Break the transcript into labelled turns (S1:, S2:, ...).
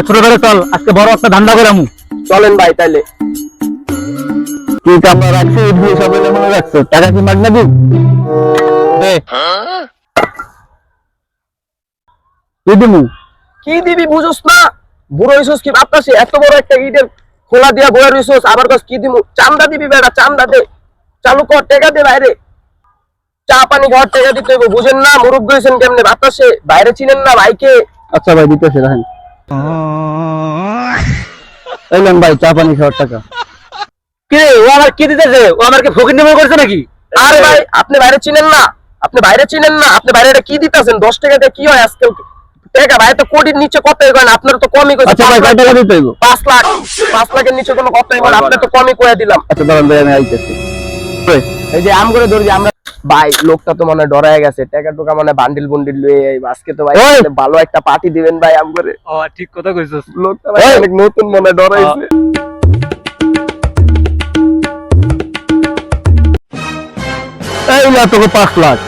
S1: ছোট করে চল, আজকে বড় একটা ধান্দা করে আমু।
S2: চলেন ভাই তাইলে।
S1: কি কামড়া রাখছি, ইডলি সবাই মনে রাখছো, টাকা কি মাগ না দিব? কি দিমু?
S2: কি দিবি বুঝোস না? বুড়ো হইছস কি বাতাসে এত বড় একটা ইটের খোলা দিয়া বয়ে রইছস, আবার কস কি দিমু? চান্দা দিবি বেটা, চান্দা দে, চালু কর, টাকা দে বাইরে। চা পানি খাওয়ার টাকা দিতে হইব, বুঝেন না? মুরব্বি হইছেন কেমনে বাতাসে, বাইরে চিনেন না ভাইকে?
S1: আচ্ছা ভাই, দিতেছে রাখেন। এলেন ভাই, চা পানি খাওয়ার টাকা। কে ও আমার কি দিতেছে? ও আমার কি ফকির নেমে করছে নাকি?
S2: আরে ভাই, আপনি বাইরে চিনেন না, আপনি বাইরে চিনেন না, আপনি বাইরে এটা কি দিতেছেন? 10 টাকা দিয়ে কি হয় আজকাল? টাকা ভাই তো কোটির নিচে কতই করেন, আপনার তো কমই কইছে।
S1: আচ্ছা ভাই, কয় টাকা দিতে হইব?
S2: 5 লাখ, 5 লাখের নিচে কোনো কথাই বলেন, আপনি তো কমই কইয়া দিলাম।
S1: আচ্ছা দাঁড়ান ভাই, আমি আইতেছি।
S2: এই যে আম করে ধরি আমরা ভাই, লোকটা তো মানে ডরায় গেছে, টাকা টুকা মানে বান্ডিল বুন্ডিল লয়ে আজকে তো ভাই
S1: ওই!
S2: ভালো একটা পার্টি দিবেন ভাই আম করে।
S1: ও ঠিক কথা কইছস।
S2: লোকটা ভাই অনেক নতুন মনে ডরাইছে।
S1: এই না তোকে 5 লাখ।